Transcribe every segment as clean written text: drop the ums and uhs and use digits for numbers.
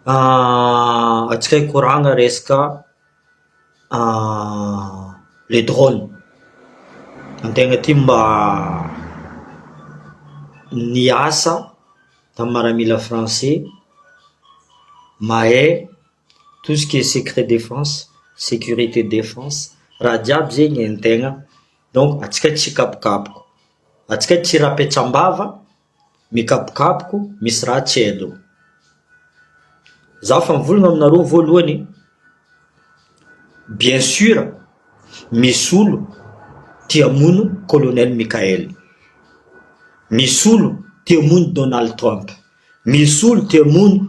Atsika hikoragna resaka le drone. Antegna ty mba niasa tamin'ny miaramila français, mahay tout ce qui est secret défense, sécurité défense, raha jiaby zegny haintegna. Donc atsika tsy kapokapoko, atsika tsy rapetsam-bava mikapokapoko, misy raha tsy hainao. Zaho fa mivolagna aminareo voalohany, bien sûr misy olo tia hamono colonel Mikael, misy olo tia hamono Donald Trump, misy olo tia hamono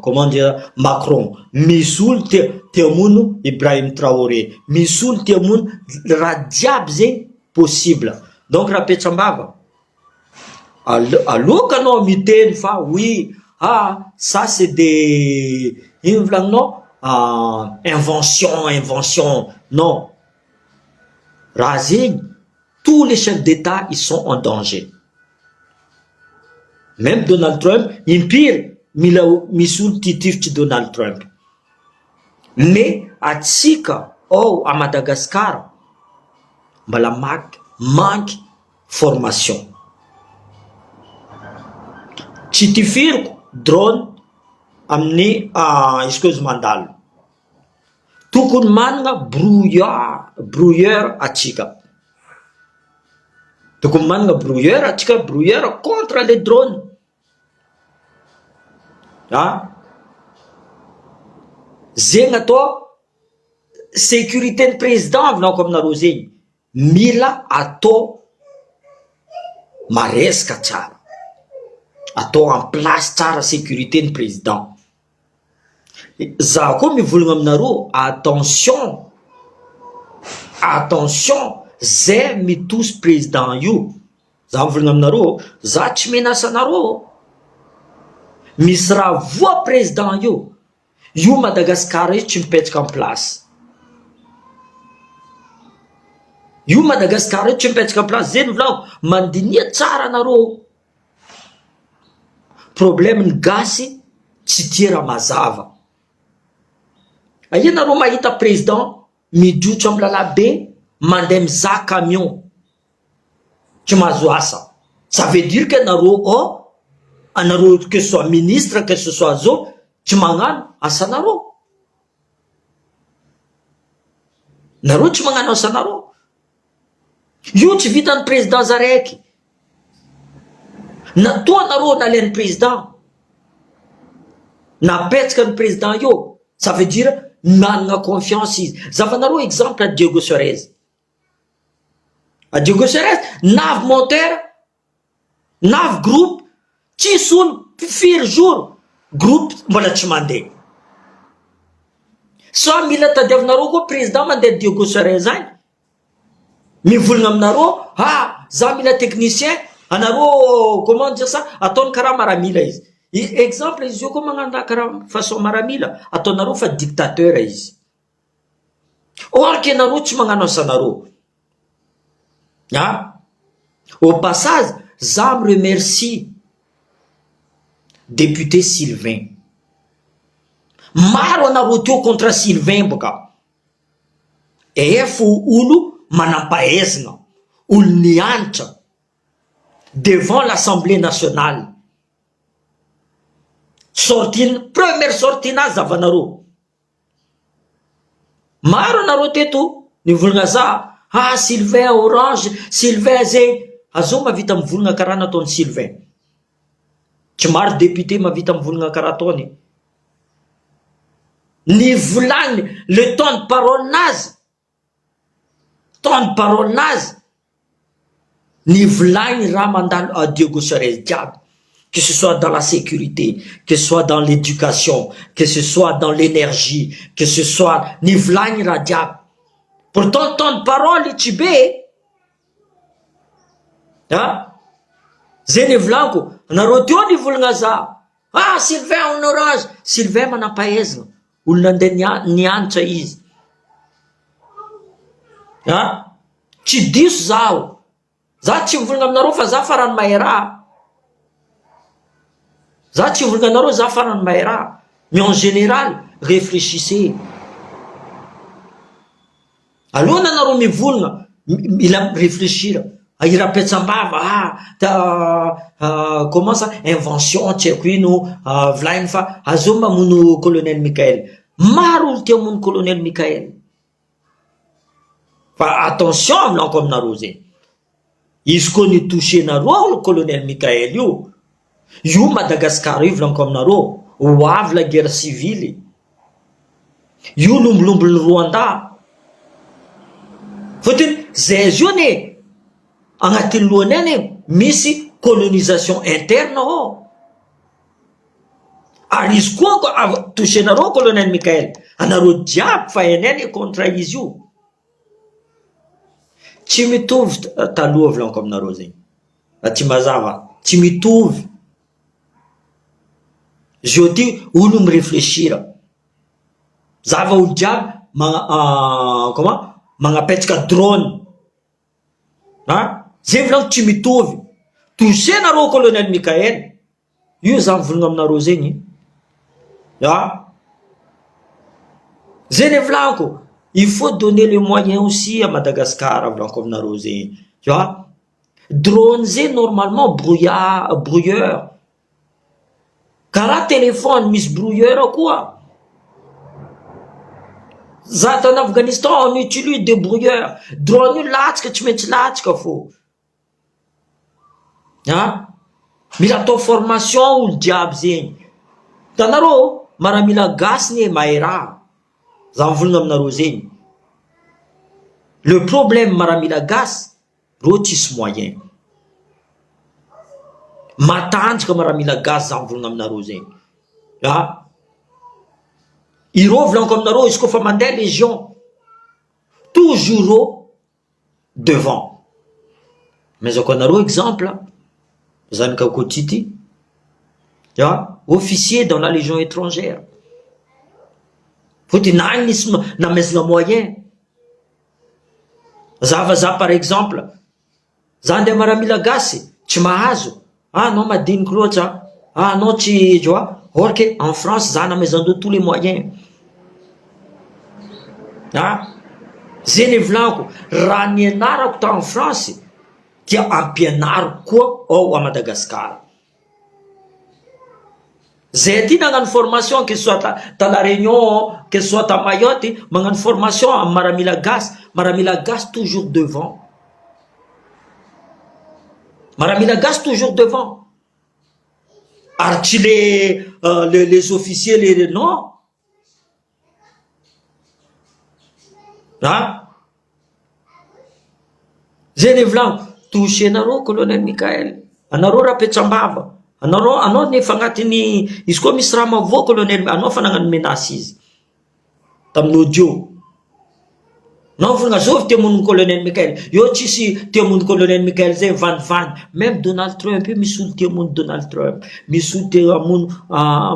comment dire Macron, misy olo tia hamono Ibrahim Traoré, misy olo tia hamono raha jiaby zegny possible. Donc raha petsam-bava alokanao miteny fa oui, ça c'est des ino volagninao, invention, non. Raha zegny, tous les chefs d'État ils sont en danger. Même Donald Trump, impire mila misy olo titifitry Donald Trump. Mais atsika à Madagascar mbala manque formation. Tsy tifiriko drone amin'ny excuse mandalo. Tokony managna brouilleur atsika. Tokony managna brouilleur atsika, brouilleur contre les drones. Zegny atao sécurité président vinako aminareo zegny. Mila atao maresaka tsara, atao en place tsara sécurité ny président. Za koa mivolagna aminareo, attention zay mitos président io. Za mivolagna aminareo, za tsy menasa anareo, misy raha voa président io Madagascar io tsy mipetraka en place. Io Madagascar io tsy mipetraka en place. Zay volagno, mandinia tsara anareo. Problème ny gasy tsy tia raha mazava. Ianareo mahita président mijotso amin'ny lalabe mandeha mizaha camion tsy mahazo asa. Ça veut dire que anareo que ce soit ministre, que ce soit zo, tsy magnano asanareo. Nareo tsy magnano asanareo. Io tsy vitan'ny président zaraiky. Natoanareo nalain'ny président, napetraka ny président io. Ça veut dire nanagna confiance izy. Zavanareo exemple à Diego Suarez. A Diego Suarez navy moteur, navy groupe, tsisy olo firy jour groupe mbola tsy mandeha. So mila tadiavinareo koa président mandeha Diego Suarez agny, mivolagna aminareo, za mila technicien, anareo comment dire ça, ataony karaha maramila izy. Exemple izy io koa magnano karaha façon maramila, ataonareo fa dictateur izy. Or que nareo tsy magnano asanareo. Au passage, za me remercie député Sylvain. Maro anareo teo contre Sylvain boka. Fo olo manampahaizana, olo nianatra devant l'Assemblée nationale. Première sortie nazy zavanareo. Maro anareo teto nivolagna za, Sylvain orange, Sylvain zay. Azo mavita mivolagna karaha nataony Sylvain. Tsy maro député mavita mivolagna karaha ataony. Nivolagny le temps de parole nazy, nivolagny raha mandalo à Diego Suarez diable. Que ce soit dans la sécurité, que ce soit dans l'éducation, que ce soit dans l'énergie, que ce soit nivolagny raha diable. Pourtant temps de parole tsy be. Zay nivolaniko, nareo teo nivolagna za, Sylvain en orange. Sylvain manampahaizana, olo nandeha nianatra izy. Tsy diso zaho. Za tsy mivolagna aminareo fa za farany mahay raha. Za tsy volganareo za farany mahay raha. Mais en général, réfléchissez. Alohana anareo mivolagna, mila réfléchir. Irapetsambava, comment ça, invention, tsy haiko ino, volainy fa azao mamono colonel Mikael. Maro olo tia mono colonel Mikael. Fa attention aminako aminareo zegny. Izy koa ny touchenareo le colonel Mikael io Madagascar io volaniko aminareo, ho avy la guerre civile. Io lombolombony Rwanda. Fotony zay izy io ne agnatin'ny lohany any misy colonisation interne Ary izy koa touchenareo colonel Mikael, anareo jiaby fa hainay contre izy io. Tsy mitovy taloha volaniko aminareo zegny. Ty mazava, tsy mitovy. Zio ty olo miréfléchir. Zava olo jiaby magnapetraka drone. Zay volaniko tsy mitovy. Touchenareo colonel Mikael, io za mivolagna aminareo zegny. Zay ne volaniko. Il faut donner les moyens aussi à Madagascar, volaniko aminareo zegny. Tu vois? Drone zay normalement brouilleur. Karaha téléphone misy brouilleur koa. Za tany Afghanistan on utilise des brouilleurs. Drone io latsaka tsy maintsy latsaka fô. Mila atao formation olo jiaby zegny. Tanareo maramila gasy ne mahay raha. Za mivolagna aminareo zegny. Le problème maramila gasy, reo tsisy moyen. Matanjaka maramila gasy za mivolagna aminareo zegny. Ireo volaniko aminareo izy koa fa mandeha légion, toujours devant. Mais zako anareo exemple, zanaka Kotity, officier dans la légion étrangère. Fotony nagny nisy namezana moyen. Za par exemple, za andeha maramila gasy, tsy mahazo. Non madiniky loatra. Non tsy, tu vois. Or que en France, za namezandreo tous les moyens. Zay ne volaniko, raha nianarako ta en France, dia ampianariko koa ao à Madagascar. Zay ty nagnano formation, que ce soit ta la Réunion, que ce soit ta Mayotte, magnano formation à maramila gasy. Maramila gasy toujours devant. Maramila gasy toujours devant. Ary tsy les officiers, les non. Zay ne volaniko, touchenareo colonel Mikael. Anareo rapetsambava. Anao nefa agnatiny, izy koa misy raha mavoa colonel, anao fa nagnano menace izy tamin'ny audio. Nao volagna zao tia mono colonel Mikael. Io tsisy tia mono colonel Mikael zay vanivany. Même Donald Trump io misy olo tia mono Donald Trump. Misy olo tia mono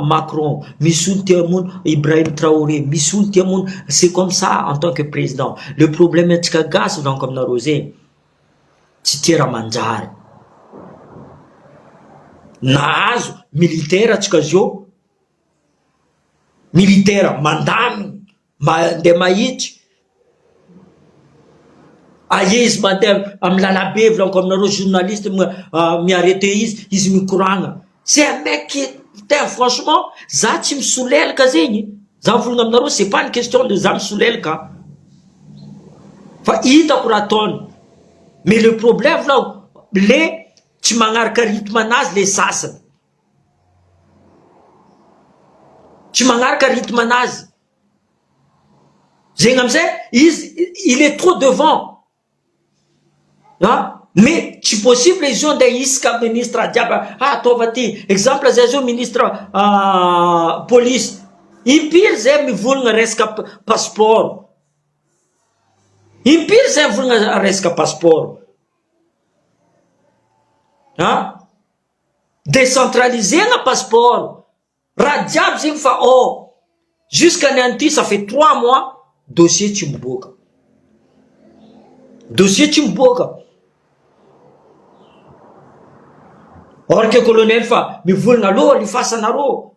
Macron. Misy olo tia mono Ibrahim Traoré. Misy olo tia mono. C'est comme ça en tant que président. Le problème antsika gasy volaniko aminareo zegny, tsy tia raha manjary. Nahazo militaire atsika zio. Militaire mandamy, mandeha mahitsy. Izy mandeha amin'ny lalabe volaniko aminareo journaliste miarete izy mikoragna. C'est un mec qui franchement, za tsy misolelaka zegny. Za volagna aminareo, c'est pas une question de za misolelaka. Fa hitako raha ataony. Mais le problème volaniko, le tsy magnaraka rythme anazy le sasany. Tsy magnaraka rythme anazy. Zegny amizay, il est trop devant. Mais tsy possible izy io andeha isaka ministre jiaby. Ataova ty. Exemple zay zio ministre police. Impiry zay mivolagna resaka passeport. Impiry zay mivolagna resaka passeport. Décentralisegna passeport. Raha jiaby zegny fa jusqu'à nanty ça fait 3 mois, dossier tsy miboaka. Dossier tsy miboaka. Or que colonel fa mivolagna aloha lifasanareo.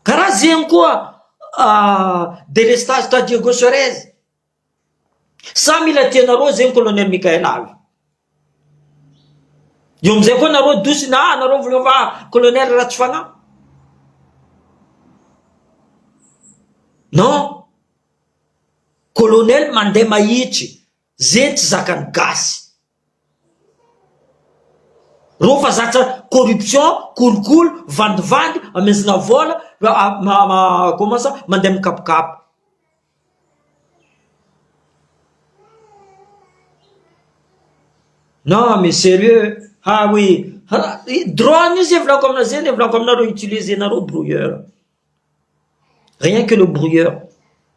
Karaha zegny koa délestage ta Diego Suarez. Sa mila tianareo zegny colonel Mikael avy. Io amizay koa nareo dosina nareo voleva colonel raha tsy fagnahy. Non, colonel mandeha mahitry, zay tsy zakany gasy. Reo fa zatra corruption, kolokolo, vandivandy, amezina vola, comment ça, mandeha mikapokapo. Non, mais sérieux, ah oui, drone io zay volako aminazay, volako aminareo utiliser nareo brouilleur. Rien que le brouilleur.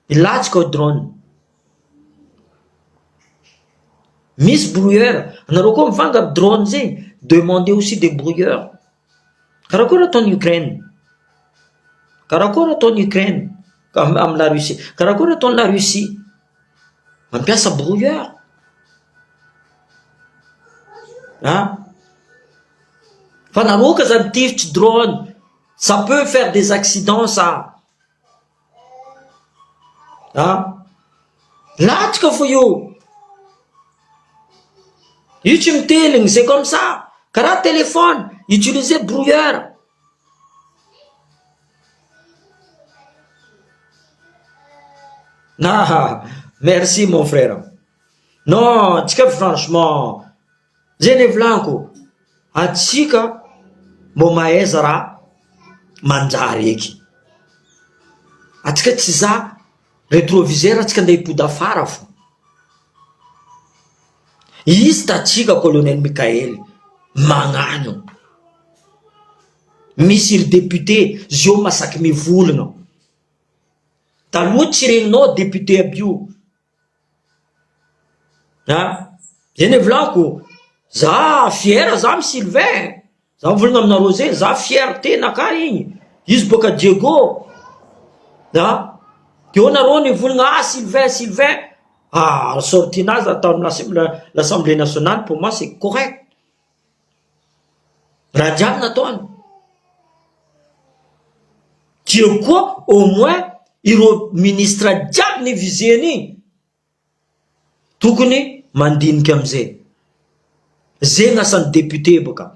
Il lâche que drone. Miss brouilleur. Nareo koa mivanga drone zay. Demandez aussi des brouilleurs. Karakora ton Ukraine. Karakora ton Ukraine. Am la Russie. Karakora ton la Russie. Mampiasa brouilleur. Hein? Fa nareo ka zany tifitry drone. Ça peut faire des accidents, ça. Hein? Latsaka fo io. Io tsy miteligny, c'est comme ça. Karaha téléphone, utiliser brouilleur. Ah, merci mon frère. Non, atsika franchement, zay volaniko, atsika mbô mahaiza raha manjary eky. Atsika tsy za rétroviseur, atsika andeha hipody afara fo. Izy tatsika colonel Mikael magnano. Misy ry député zio masaky mivolagna. Taloha tsy regninao député aby io. Zay volaniko, za fier za amy Sylvain. Za mivolagna aminareo zay, za fierté naka igny. Izy boka Diego. Teo nareo nivolagna Sylvain. Sortinazy atao l'Assemblée nationale, pour moi c'est correct. Raha jiaby nataony. Tio koa au moins ireo ministre jiaby nivizeny tokony mandinika amizay. Zay gn'asan'ny député boka.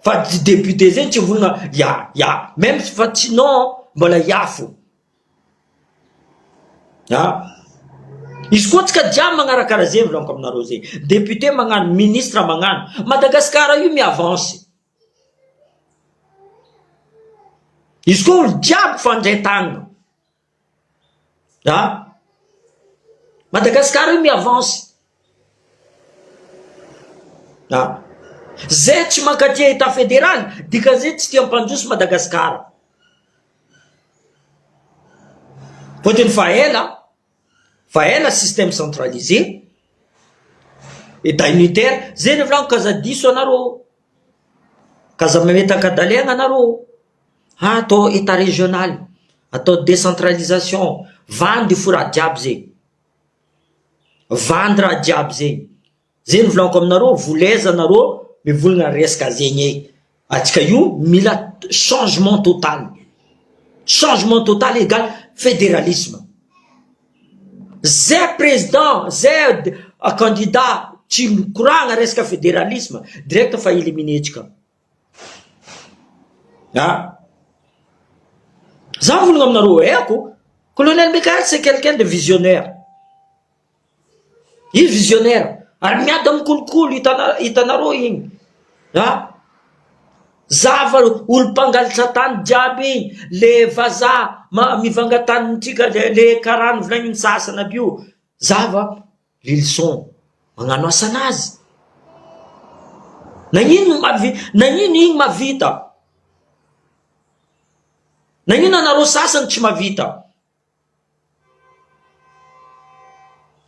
Fa député zay tsy volagna ya. Même fa tsy non, mbola yafo. Izy koa tsika jiaby magnarakara zay volaniko aminareo zay. Député magnano, ministre magnano. Madagascar io miavance. Izy koa olo jiaby fandray tagnana. Madagascar io miavance. Zay tsy mankatia état fédéral, dikan'izay tsy tia ampandroso Madagascar. Fotony fa ela système centralisé, état unitaire, zay ny volaniko kaza diso anareo. Kaza mametaka daliagna anareo. Atao état régional, atao décentralisation, vandy fo raha jiaby zay. Vandy raha jiaby zay. Zay ny volaniko aminareo, voleza anareo mivolagna resaka zegny. Atsika io mila changement total. Changement total égale fédéralisme. Zay président, zay candidat tsy mikoragna resaka fédéralisme, direct fa éliminetsika. Za volagna aminareo haiko, colonel Mikael c'est quelqu'un de visionnaire. Il visionnaire. Ary miady amin'ny kolokolo hitanareo igny. Zava olo mpangalatra tany jiaby, le vaza mivanga tanintsika, le karany volagny sasana aby io. Zava leçon magnano asanazy. Nagnino igny mavita? Nagnino anareo sasany tsy mavita?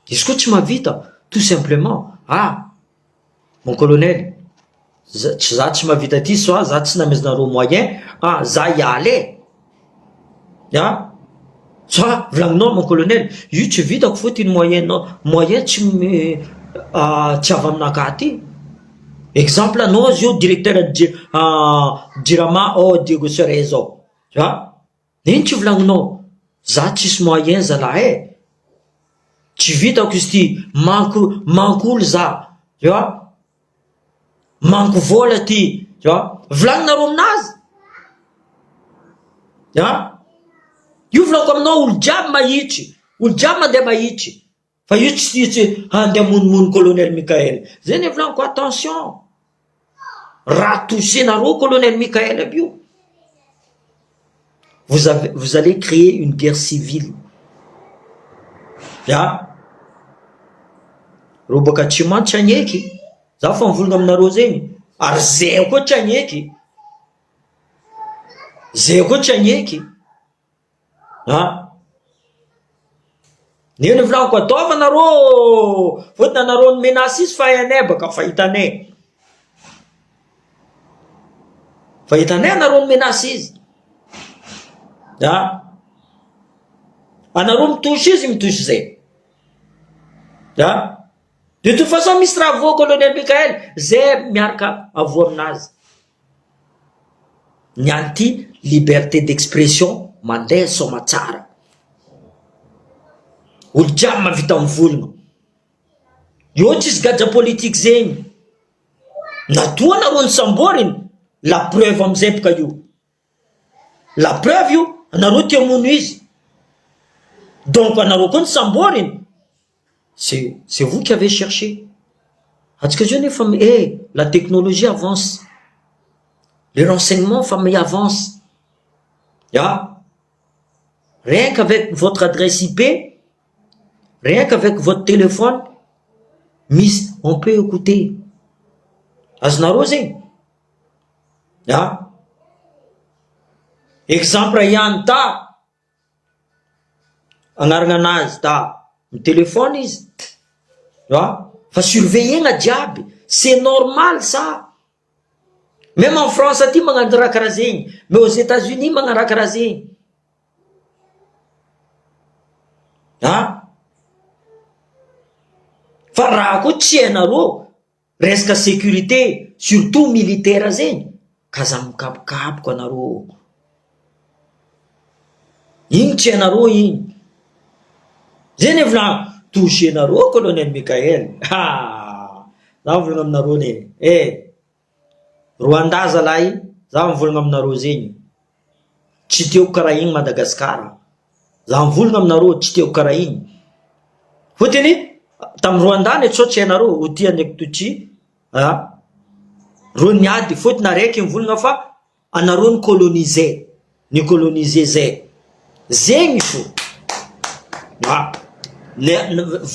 Izy koa tsy mavita, tout simplement, mon colonel, za tsy mavita ty so, za tsy namezanareo moyen, za hialy so volagninao mon colonel, io tsy vitako fotiny moyen tsy avy aminakahy ty. Exemple anao zio directeur Jirama Diego Sere zao, tu vois, iny tsy volagninao, za tsisy moyen zalahy tsy vitako izy ty, manko olo za, tu vois, manko vola ty, tu vois, volagninareo aminazy, io volaniko aminao, olo jiaby mahitry, olo jiaby mandeha mahitry, fa io tsy handeha monomono colonel Mikael. Zay ny volaniko, attention, raha touchenareo colonel Mikael aby io, vous allez créer une guerre civile. Ro baka tsy mantsy agneky, za fa mivolagna aminareo zegny, ary zay koa tsy agneky, zay koa tsy agneky, neny volaniko, ataovanareo, fotony anareo ny menasy izy fa hainay baka fahitanay, anareo ny menasy izy, anareo mitosy izy mitosy zay, de toute façon misy raha vo colonel Mikael, zay miaraka avo aminazy. Ny anty liberté d'expression mandeha somatsara, olo jiaby mavita mivolagna, io tsisy gadra politique zegny, natoa nareo ny samboriny, la preuve amizay boka io, la preuve io, anareo tia mono izy, donc anareo koa ny samboriny, c'est vous qui avez cherché. Parce que je n'ai pas, la technologie avance, les renseignements famille avancent, rien qu'avec votre adresse IP, rien qu'avec votre téléphone, miss, on peut écouter. Azonareo zegny, exemple ihany ta agnarana anazy ta mi téléphone izy, fa surveillegna jiaby, c'est normal ça. Même en France aty magnano raha karaha zegny, mais aux États-Unis magnano raha karaha zegny, fa raha koa tsy hainareo resaka sécurité, surtout militaire zegny, kaza mikapokapoko anareo, igny tsy hainareo igny, zay ny volagna, touchenareo colonel Mikael, za mivolagna aminareo ne, Rwanda zalahy, za mivolagna aminareo zegny, tsy tiako karaha igny Madagasikara, za mivolagna aminareo tsy tiako karaha igny, fotony tamy Rwanda ne tso tsy hainareo, ho tia ndraiky toty, ro niady, fotony araiky mivolagna fa anareo ny coloniser zay, zegny fo,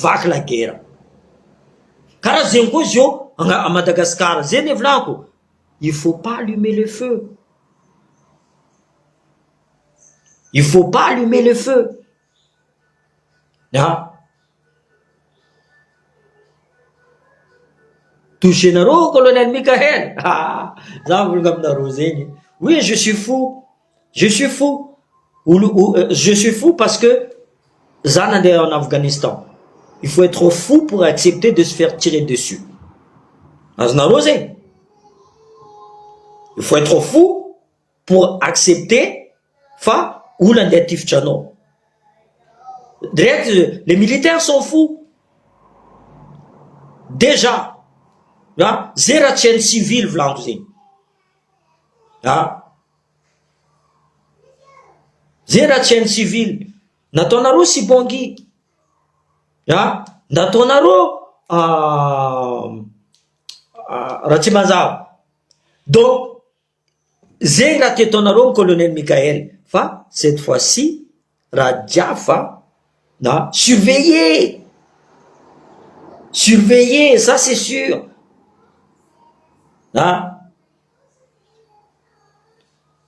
vaky la guerre, karaha zegny koa zio à Madagascar, zay ny volaniko, il faut pas allumer le feu, il faut pas allumer le feu, touchenareo colonel Mikael, za mivolagna aminareo zegny, oui je suis fou, je suis fou, je suis fou parce que za nandeha en Afghanistan, il faut être fou pour accepter de se faire tirer dessus, azonareo zegny, il faut être fou pour accepter fa olo andeha tifitra anao, direct les militaires sont fous déjà, zay raha tsy hainy civil volaniko zegny, zay raha tsy hainy civil, nataonareo Sibongi, nataonareo raha tsy mazava, donc zegny raha ty ataonareo colonel Mikael, fa cette fois-ci raha jiaby fa surveiller, ça c'est sûr,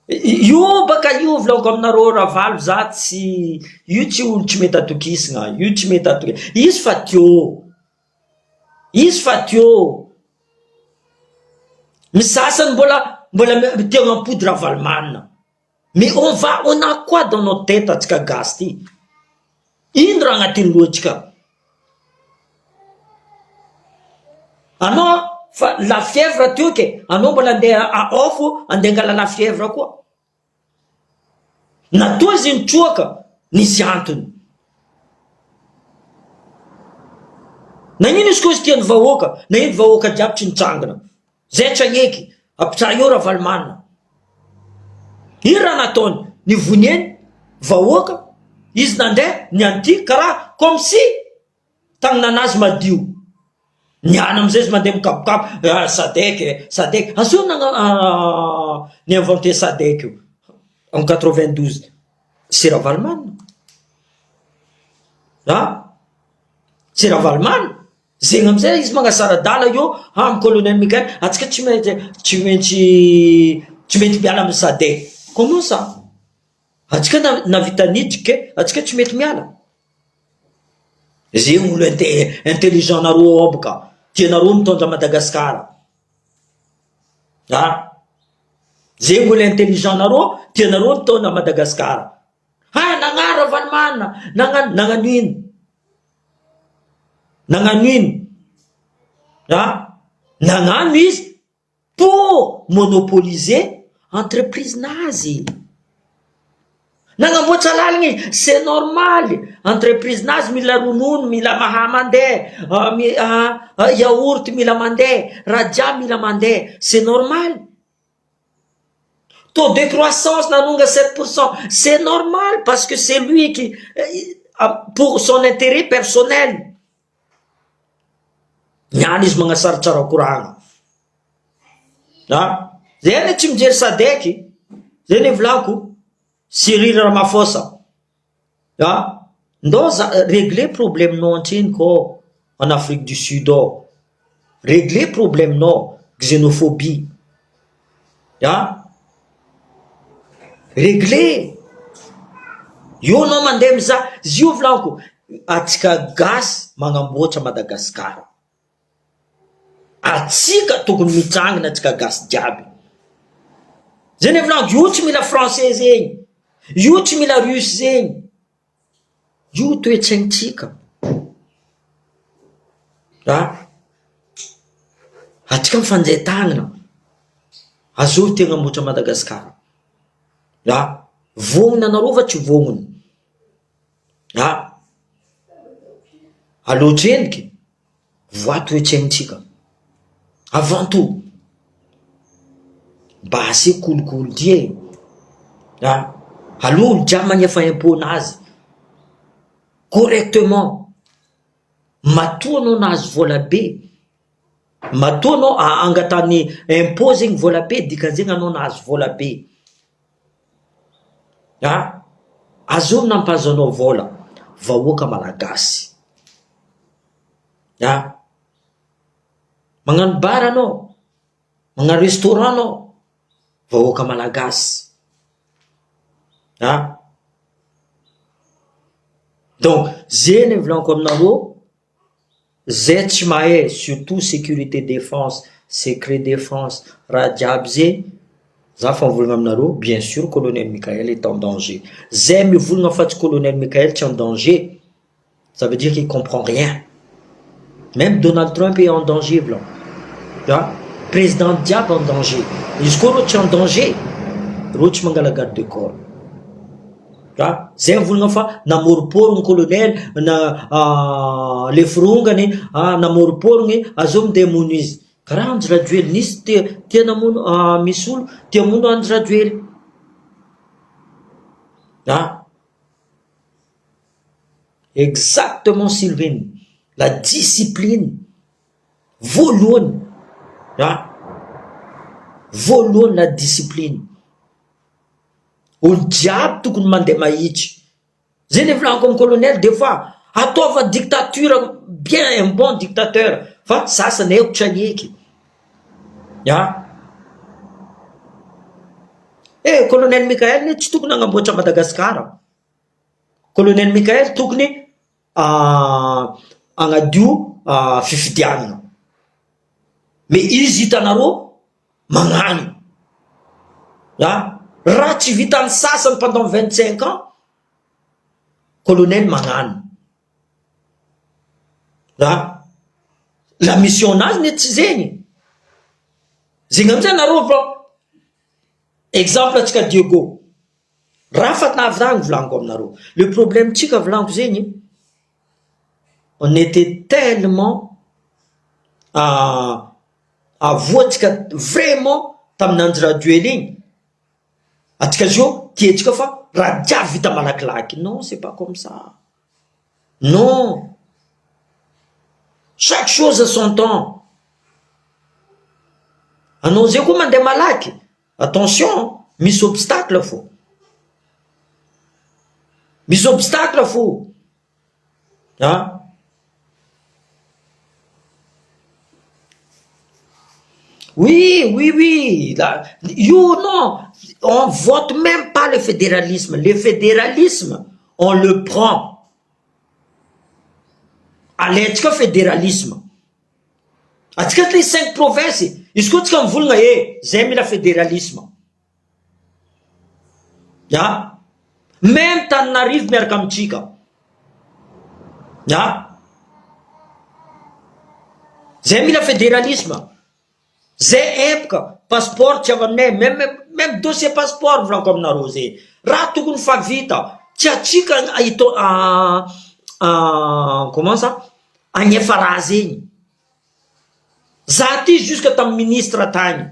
io baka io volaniko aminareo ravalo, za tsy, io tsy olo tsy mety atokisana, io tsy mety atokisana, izy fa teo, misasany mbola tia agnampody ravalomanina, mais on a quoi dans notre tête atsika gasy ty, ino raha agnatiny lohatsika, anao fa la fièvre teo ke anao mbola andeha aofo andeha angala la fièvre koa. Natoa izy nitroaka nisy antony. Nagnino izy koa izy tian'ny vahoaka, na ino vahoaka jiaby tsy nitrangana. Zay traneky, ampitsaha eo raha Valmanina. Iny raha nataony, nivonieny, vahoaka, izy nandeha, nianty, karaha, comme si, tagnananazy madio. Niana amizay izy mandeha mikapokabo, Sadek, azo ni-inventé Sadek io, en 92, c'est raha Valmanina. C'est raha Valmanina. Zegny amizay izy magnasara dala io amin'ny colonel Mikael, atsika tsy mety miala amin'ny Sadek. Comment ça? Atsika navita nidriky, atsika tsy mety miala. Zegny olo intelligent nareo aboka, tianareo mitondra Madagasikara. Zegny olo intelligent nareo, tianareo mitondra Madagasikara. Nagnara Valmanina, nagnano ino? Nagnano ino? Nagnano izy pour monopoliser entreprise nazy. Nagnamboatra lalagna izy, c'est normal. Entreprise nazy mila ronono, mila maha mandeha, yaourt mila mandeha, raja mila mandeha, c'est normal. Taux de croissance nanonga 7%, c'est normal parce que c'est lui qui, pour son intérêt personnel. Niany izy magnasara tsara koragna. Zay tsy mijery Sadek, zay ny volako, Cyril Ramaphosa. Ndao régler problème-nao antreny ko en Afrique du Sud. Régler problème-nao, xénophobie. Régler. Io nao mandeha mizaha, zio volako, atsika gasy magnamboatra Madagasikara. Atsika tokony mitrangina atsika gasy jiaby. Zay ny volako, io tsy mila français zegny, io tsy mila russe zegny, io toetsaintsika. Atsika mifandray tagnana, azo tegna amboatra Madagasikara. Vognina anareo va tsy vognina? Aloha treniky, voa toetsaintsika. Avant tout, mba asy kolokolo ty aloha olo jiaby magnefa impôt nazy correctement. Matoa anao nahazo vola be, matoa anao angatany impôt zegny vola be, dikan'zegny anao nahazo vola be. Azo nampahazo anao vola, vahoaka malagasy. Magnano bar anao, magnano restaurant anao, vahoaka malagasy. Donc zay ny volaniko aminareo, zay tsy mahay, surtout sécurité défense, secret défense, raha jiaby zay, za fa mivolagna aminareo, bien sûr colonel Mikael est en danger. Zay mivolagna fa tsy colonel Mikael tsy en danger, ça veut dire qu'il comprend rien. Même Donald Trump est en danger, blanc. Président diable en danger. Izy koa reo tsy en danger, reo tsy mangala garde de corps. Zay mivolagna fa namoriporigny colonel na le firongany, namoriporigny azo mindeha mono izy. Karaha Andry Rajoely nisy tia namono, misy olo tia mono Andry Rajoely. Exactement, Sylvain. La discipline voalohany, voalohany la discipline. Olo jiaby tokony mandeha mahitry. Zay ny volaniko amin'ny colonel, des fois ataova dictature, bien un bon dictateur, fa sasany eko traneky. Colonel Mikael tsy tokony agnamboatra Madagasikara. Colonel Mikael tokony agnadio fifidianana. Mais izy hitanareo magnano. Raha tsy vitan'ny sasany pendant 25 ans, colonel magnano. La mission nazy ny tsy zegny. zegny amizay nareo fa exemple atsika Diego raha fatnavy tagny volaniko aminareo. Le problème tsika volaniko zegny, on était tellement avoatsika vraiment tamin'andro radio igny, atsika zio tietsika fa raha jiaby vita malakilaky. Non, c'est pas comme ça. Non, chaque chose a son temps. Anao zay koa mandeha malaky, attention, misy obstacle fo, misy obstacle fo. Hein? Oui. Là, non, on vote même pas le fédéralisme. Le fédéralisme, on le prend. Allez, tu fédéralisme. Atsika les 5 provinces, izy koa tsika mivolagna zay mila fédéralisme. Ya? Même Tananarivo miaraka amitsika. Ya? Zay mila fédéralisme. Zay epaka passeport tsy avy aminay, même dossier passeport volaniko aminareo zay. Raha tokony fa vita, tsy atsika comment ça? Agnefa raha zegny. Za ty jusqu'à tam ministre tagny.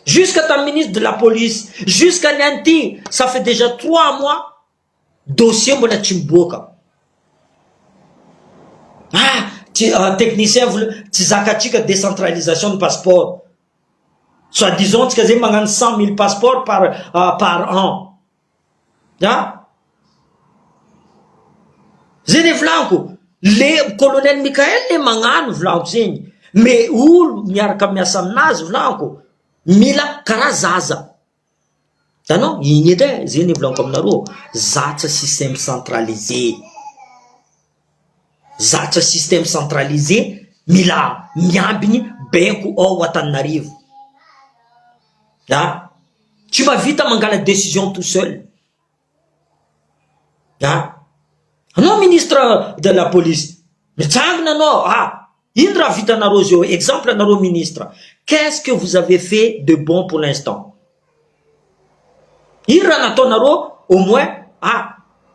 Jusqu'à tam ministre de la police, jusqu'à l'anti, ça fait déjà 3 mois dossier mbola tsy miboaka. Technicien tsy zakatsika décentralisation de passeport. Soit disons tsika zay magnano 100 000 passeports par an. Ya? Zay volaniko. Le colonel Michael le magnano volaniko zegny, mais olo miaraka miasa aminazy volaniko mila karaha zaza. Tanao igny edy zegny volaniko aminareo, zatsa système centralisé. Zatsa système centralisé mila miambigny baiko ao Antananarivo. Ya? Tsy mavita mangala décision tout seul. Ya? Anao ministre de la police, mitsangana anao, ino raha vitanareo zio? Exemple anareo ministre, qu'est-ce que vous avez fait de bon pour l'instant? Ino raha nataonareo au moins?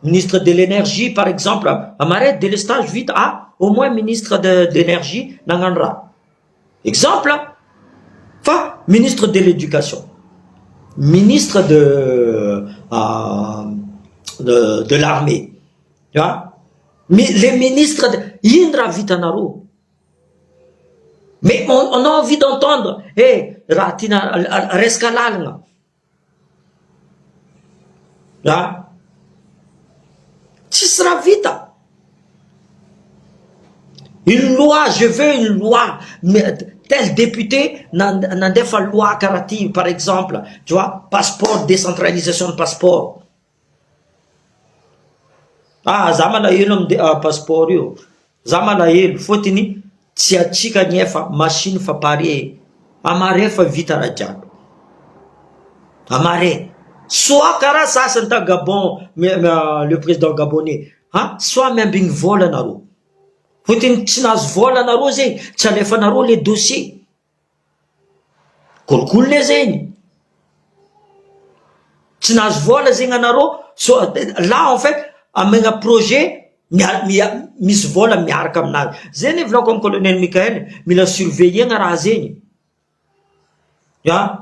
Ministre de l'énergie par exemple, amarrête de l'estage vite, au moins ministre de l'énergie nagnano raha. Exemple, fa ministre de l'éducation, ministre de l'armée. Tu vois? Mais les ministres, Indra Vitanaro. Mais on a envie d'entendre, Ratina Rescalalna. Tu seras vita. Une loi, je veux une loi. Mais tel député n'a pas loi karative, par exemple. Tu vois, passeport, décentralisation de passeport. Zamana elo passeport io. Zamana elo fotiny tsy atsika nefa machine fa pare. Amare fa vita raha jiaby. Amare. Soit karaha sasany ta Gabon, le président gabonais, soit miambigny vola anareo. Fotiny tsy nahazo vola anareo zegny, tsy alefanareo le dossier. Kolokolo zegny. Tsy nahazo vola zegny anareo, là en fait amena projet misy vola miaraka aminazy. Zegny volako am colonel Michael, mila surveiller raha zegny. Ya?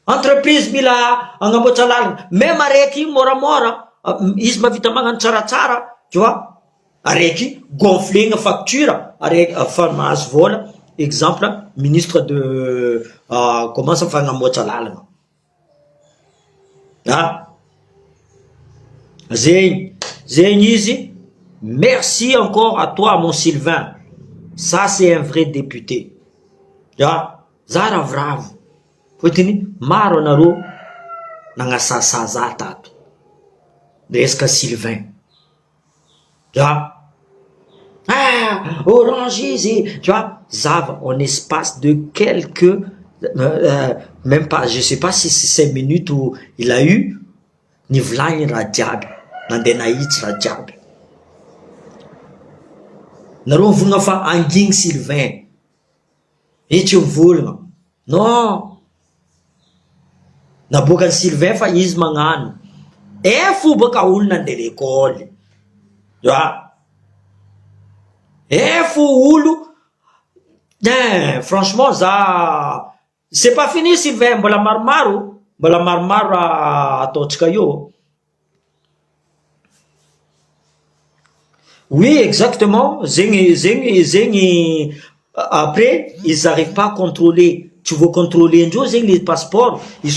Entreprise mila agnamboatra lalana, même araiky moramora, izy mavita magnano tsaratsara, tu vois? Araiky gonflegna facture, araiky fa mahazo vola. Exemple, ministre de comment ça fagnamboatra lalana. Zénizi, merci encore à toi, mon Sylvain. Ça, c'est un vrai député. Zara vravo. Fotini, maro anaro, nangasasa tato. Resca Sylvain. Orange easy. Tu vois, Zava, en espace de quelques, même pas, je sais pas si c'est 5 minutes où il a eu, ni vlagne radiabe. Nandena hitsy raha jiaby. Nareo mivogna fa angigny Sylvain. Ity mivolagna. Non. Naboaka ny Sylvain fa izy magnano. Fo baka olona andeha l'école. Fo olo. Franchement, ça, c'est pas fini Sylvain, mbola maromaro ataotsika io. Oui, exactement. Après, ils n'arrivent pas à contrôler. Tu veux contrôler les passeports. Ils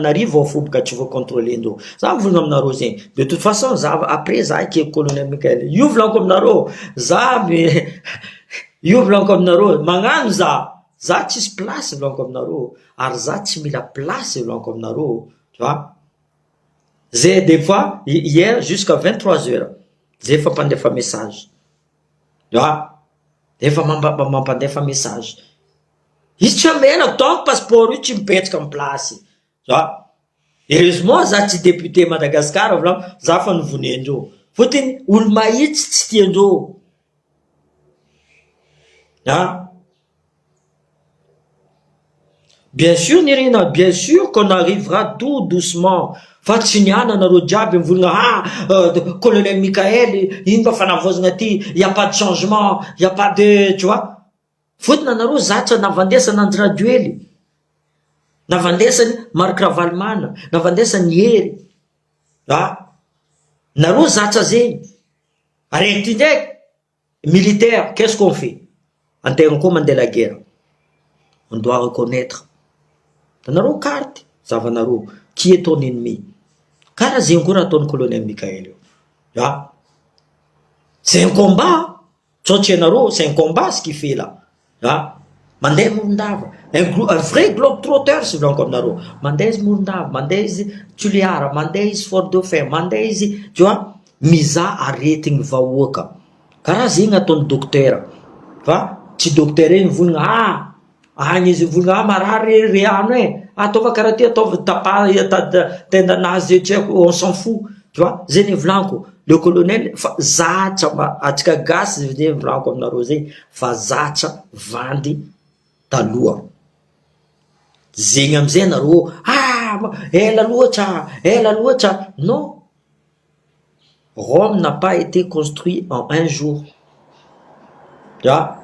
arrivent tu veux contrôler ça de toute façon, après, ça qui est colonel Michael. You vlan comme naro. Ça, mais, you vlan comme naro. Mangan ça, tu se places vlan comme naro. Arza, tu mets la place vlan comme naro. Tu vois? J'ai des fois, hier, jusqu'à 23h. J'ai fait pas de message. Tu vois? J'ai fait pas message. Izy tsy amena donc passeport io tsy mipetraka amin'ny place. Tu vois? Heureusement, za tsy député Madagascar, za fa nivonendreo. Fotony olo mahitsy tsy tiandreo. Bien sûr, Nirina, bien sûr qu'on arrivera tout doucement. Fa tsy niana nareo jiaby mivolagna colonel Michael, ino mba fanavozana ty, y a pas de changement, y a pas de, tu vois? Fotony anareo zatra navandesana Andry Rajoely, navandesany Marc Ravalomanana, navandesany Hery. Nareo zatra zegny. Araiky ty ndraiky, militaire, qu'est-ce qu'on fait? Antegna koa mandeha la guerre. On doit reconnaître. Tanareo carte, zavanareo, qui est ton ennemi? Karaha zegny koa raha ataon'ny colonel Michael io. C'est un combat. Tsotra ianareo, c'est un combat ce qu'il fait là. Mandeha Morondava. Un vrai globe-trotteur sy volaniko aminareo. Mandeha izy Morondava, mandeha izy Toliara, mandeha izy Fort-Dauphin, mandeha izy, tu vois, mizaha aretigny vahoaka. Karaha zegny ataon'ny docteur. Fa tsy docteur eny mivolagna agny izy mivolagna marary re ano ataova karaha ty, ataova tapah tendanazy tsy haiko, on s'en fout. Tu vois, zegny volaniko. Le colonel fa zatra atsika gasy zegny volaniko aminareo zegny, fa zatra vandy taloha. Zegny amizay nareo ela loatra. Non. Rome n'a pas été construit en un jour. Tu vois?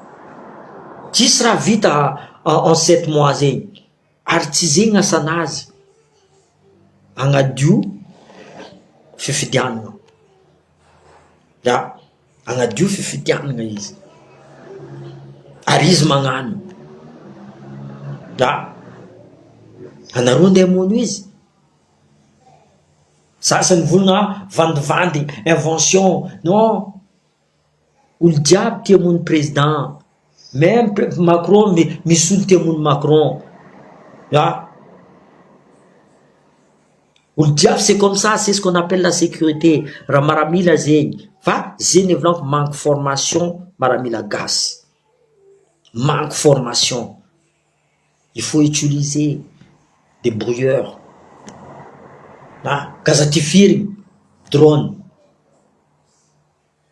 Tsisy raha vita en 7 mois zegny. Ary tsy zegny asanazy. Agnadio fifidianana. Agnadio fifidianana izy. Ary izy magnano. Anareo andeha hamono izy. Sasany volagna vandivandy, invention. Non. Olo jiaby tia hamono président. Même Macron, misy olo tia hamono Macron. Olo jiaby, c'est comme ça, c'est ce qu'on appelle la sécurité. Raha maramila zegny. Fa zegny volaniko manque formation, maramila gasy. Manque formation. Il faut utiliser des brouilleurs. Gazatifier drone.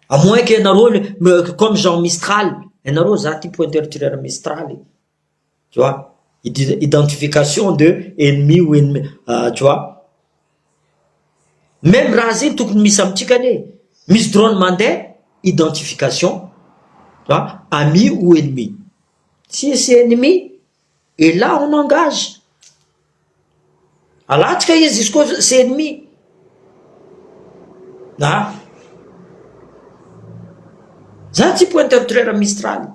À moins que nareo, comme Jean Mistral, nareo zati pointeur tireur Mistral. Tu vois, identification de ennemi ou ennemi, tu vois. Même razi tokony misy amitsika ne. Misy drone mandeha, identification, tu vois, ami ou ennemi. Si c'est ennemi, et là on engage. Alatsika izy izy koa c'est ennemi. Zati pointeur tireur Mistral.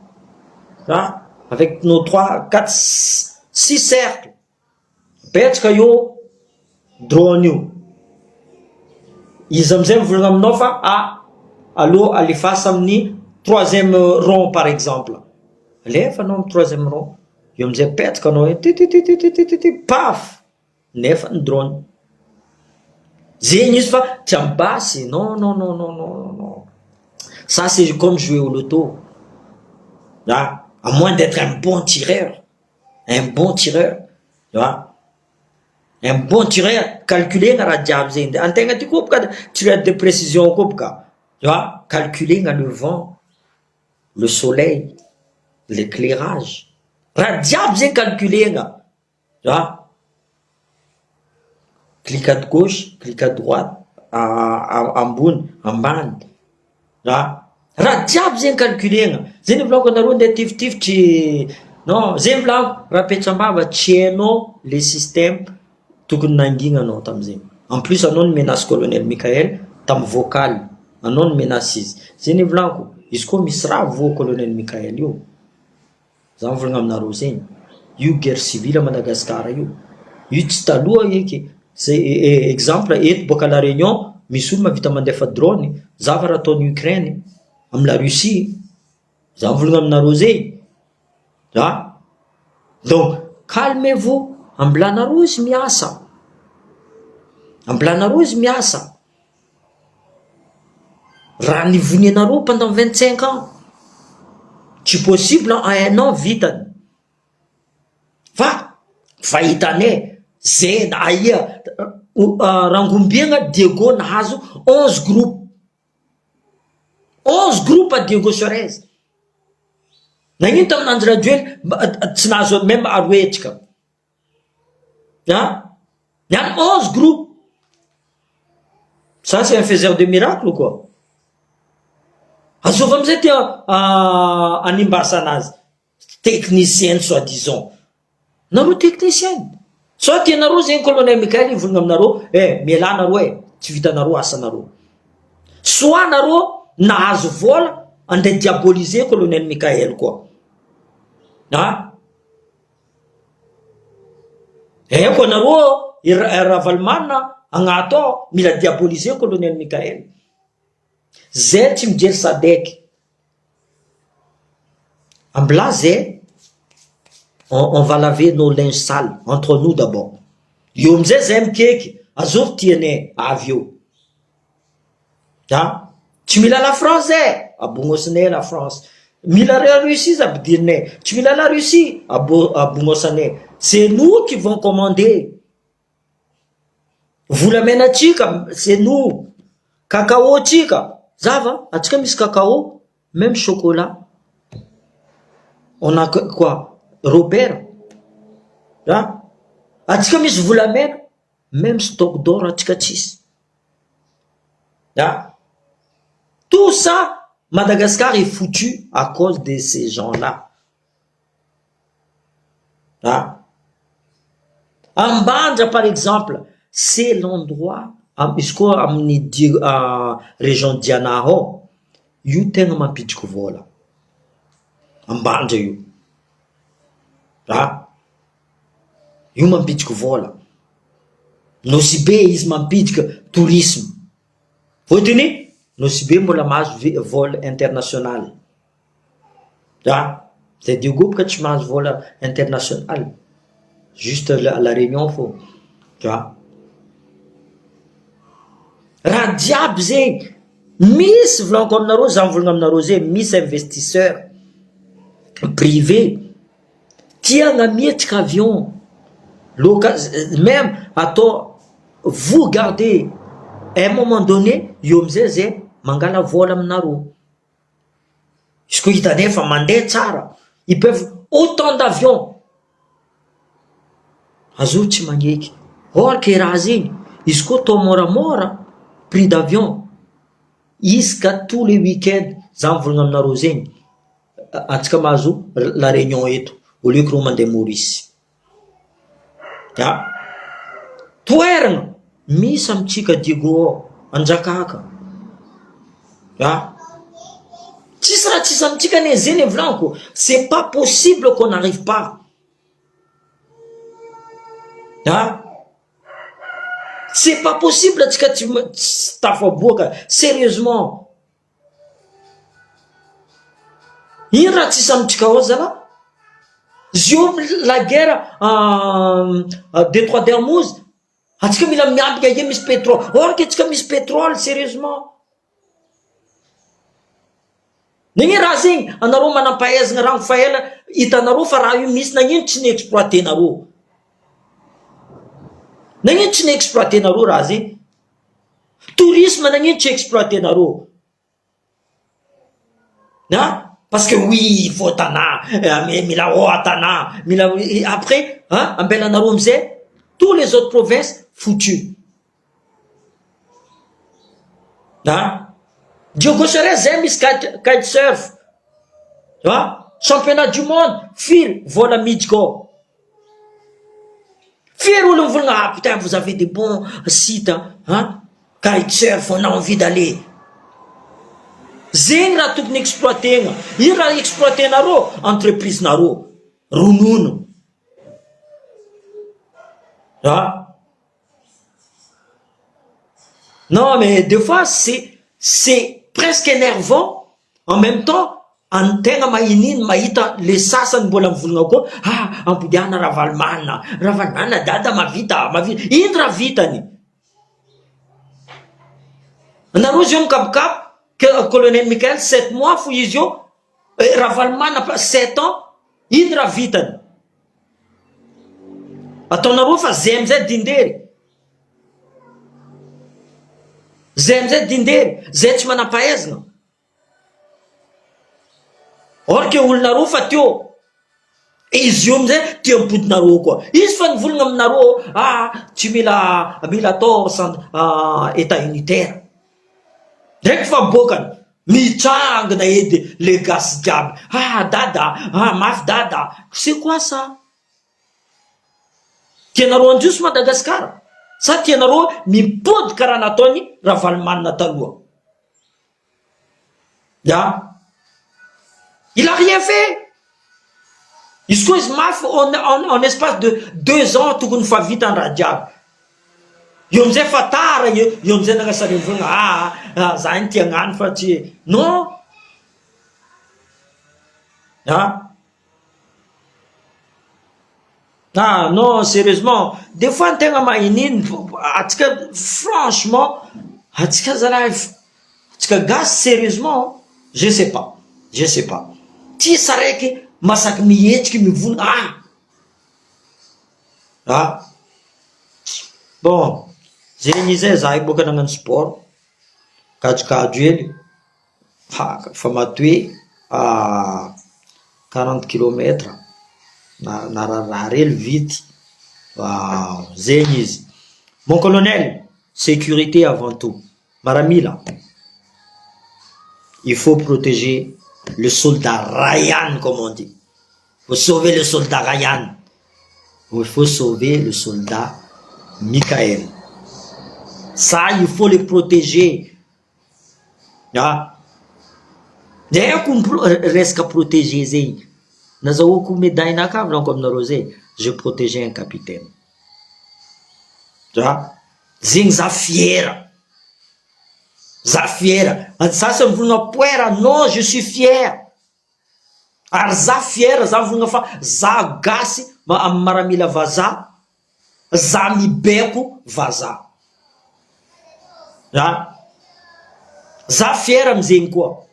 Avec nos 3, 4, 6 cercles. Petraka io drone io. Izy amizay mivolagna aminao fa allo alefasa amin'ny 3e rond par exemple. Alefanao amin'ny 3e rond. Io amizay petraka anao paf. Nefa ny drone. Zegny izy fa tsy ambasy. Non. Ça c'est comme jouer au loto. À moins d'être un bon tireur. Un bon tireur. Tu vois? Un bon tireur, calculer na raha jiaby zegny. Antegna ty koa bôka tireur de précision koa bôka. Tu vois? Calculer na le vent, le soleil, l'éclairage. Raha jiaby zegny calculena. Clic à gauche, clic à droite, ambony, ambany. Raha jiaby zegny calculena. Zay ny volako anareo ndeha tifitifitry. Non, zay volako raha Petsa-bava tsy hainao le système tokony nangina anao tam'zegny. En plus anao ny menace colonel Mikael tamin'ny vocal. Anao ny menace izy. Zay ny volako, izy koa misy raha vo colonel Mikael io. Zany volagna aminareo zegny. Io guerre civile à Madagascar io. Io tsy taloha eky. C'est exemple eto boka la Réunion, misy olo mavita mandefa drone, zava raha ataon'ny Ukraine amin'ny la Russie. Zany volagna aminareo zegny. Donc calmez-vous, ambilanareo izy miasa. Ambilanareo izy miasa. Raha nivonianareo pendant 25 ans. Tsy possible en un an vitany. Fa fahitanay zay na aia rangombiagna Diego nahazo 11 groupes. 11 groupes à Diego Suarez. Nagnino tamin'Andry Rajoelina tsy nahazo même aroetsika. Niany 11 groupes. Ça c'est un faiseur de miracle ou quoi? Azova amizay tia animbasa anazy. Technicienne soi-disant. Nareo technicienne. Soit tianareo zegny colonel Mikael ivolagna aminareo, miala nareo tsy vitanareo asanareo. Soit nareo nahazo vola andeha diaboliser colonel Mikael koa. Ko nareo Ravalomanina agnato ao mila diaboliser colonel Mikael. Zay tsy mijery Sadek. Ambla zay on va laver nos linges sales entre nous d'abord. Io amizay zay mikeky azovy tianay avy eo. Tsy mila la France zay abognosinay la France. Mila la Russie zabidirinay. Tsy mila la Russie abognosanay. C'est nous qui vont commander. Volamenatsika c'est nous. Cacao tsika zava atsika misy cacao, même chocolat. On a quoi? Robert. Atsika misy volamena, même stock d'or atsika tsisy. Tout ça, Madagascar est foutu à cause de ces gens-là. Ambanja, par exemple, c'est l'endroit, iskoa amin'ny région Dianaho, io tegna mampidriky vola. Ambanja io. Io mampidriky vola. Nosibe izy mampidriky tourisme. Fotony Nosibe mbola mahazo vol international. C'est du groupe que tsy mahazo vol international. Juste la Réunion fô. Raha jiaby zegny misy volanko aminareo, zany volagna aminareo zegny, misy investisseur privé tia agnamietrika avion. Même atao vous gardez à un moment donné, io amizay zay mangala vola aminareo. Izy koa hitanay fa mandeha tsara, ils peuvent autant d'avions. Azo tsy magneky. Or que raha zegny, izy koa tao moramora prix d'avion. Isaka tous les week-ends, zany volagna aminareo zegny. Atsika mahazo la Réunion eto, au lieu que reo mandeha Maurice. Toerana misy amitsika Diego Anjakaka. Tsisy raha tsisy amitsika ne zay volanko. C'est pas possible qu'on n'arrive pas. C'est pas possible atsika tsy tafaboaka. Sérieusement. Ino raha tsisy amitsika ao zala? Zio la guerre Détroit d'Hermouz. Atsika mila miampika ake misy pétrole. Or que atsika misy pétrole, sérieusement. Nagny raha zegny, anareo manampahaizana rango faela, hitanareo fa raha io misy, nagnino tsy niexploitenareo? Nagnino tsy niexploitenareo raha zegny? Tourisme nagnino tsy exploitenareo? Parce que oui, il faut tana, mila tana, mila, et après, hein, en Belanaromze, tous les autres provinces, foutus. Hein? Diogo Soares aime kitesurf. Hein? Championnat du monde, fil, voilà Midgo. Fier ou le ah putain, vous avez des bons sites, hein? Kitesurf, on a envie d'aller. Zengra tout n'exploiter, il a exploité naro, entreprise naro, runun. Hein? Non, mais des fois, c'est presque énervant. En même temps, en tenga mainin maita les sasan bolam vulnga ko ampudiana ravalmana dada mavita indra vita ni naruzion kap colonel Michael 7 mois fuyizio ravalmana pas 7 ans indra vita ni atonaro fa zemzet dindere zet manapaezna. Or que ulnaro fatio izy io amizay ty ampodinareo koa izy fa nivolagna aminareo tsy mila atao état unitaire ndraiky fa bokany mitrangana edy le gasy jiaby dada mafy dada c'est quoi ça tianareo androso Madagasikara sa tianareo mipody karaha nataony Ravalomanina taloha il a rien fait. Il se maf en espace de 2 ans tout une fois vite en radiab. Yom ze fatara yom ze naga sari vunga za ntiangan fati. Non. Non, sérieusement, des fois ntenga mainin atka franchement atka zalive atka gas sérieusement, je sais pas. Ti saraiky masaky mihetsiky mivona bon zegny zay za boka nagnano sport kajokajy ely fa matoe 40 km nararary ely vity zegny izy. Mon colonel, sécurité avant tout. Maramila, il faut protéger le soldat Ryan, comme on dit. Il faut sauver le soldat Ryan. Il faut sauver le soldat Michael. Ça, il faut les protéger. D'ailleurs, qu'on reste qu'à protéger. Nous avons médaille comme nous j'ai protégé un capitaine. Zing fier. Zafiera. Ça, c'est un poera. Non, je suis fier. Alors, Zafiera, Zagasi, Maramila Vaza, Zamibeko Vaza. Zafiera mzeng quoi?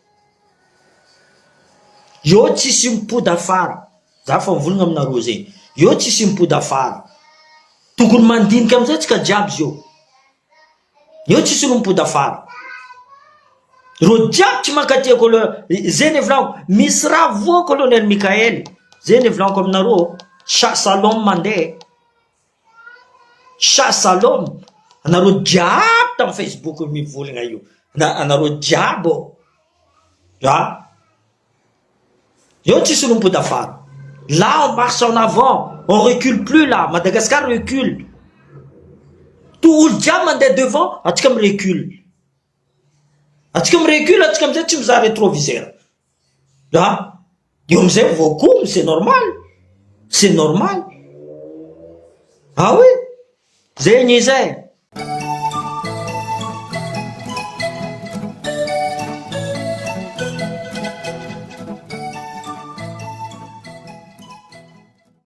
Yo tissum pudafara. Zafon vulngam na rose. Yo tissum pudafara. Tukun mandin kam zetka jabs yo. Yo tissum pudafara. Rodiap tsy makatia zeny vlan misy raha vo colonel Michael zeny vlan comme naro Chasalom mande Chasalom anaro diab tam Facebook mivolagna io anaro diabo yo tsy solompo d'affaires. Là on marche en avant, on recule plus. Là Madagascar recule, tout le diable mande devant atsika me recule. Atsika recule, atsika mzay tsy mizaha rétroviseur. Io mzay voakomy, c'est normal. C'est normal. Ah oui, zegny zay.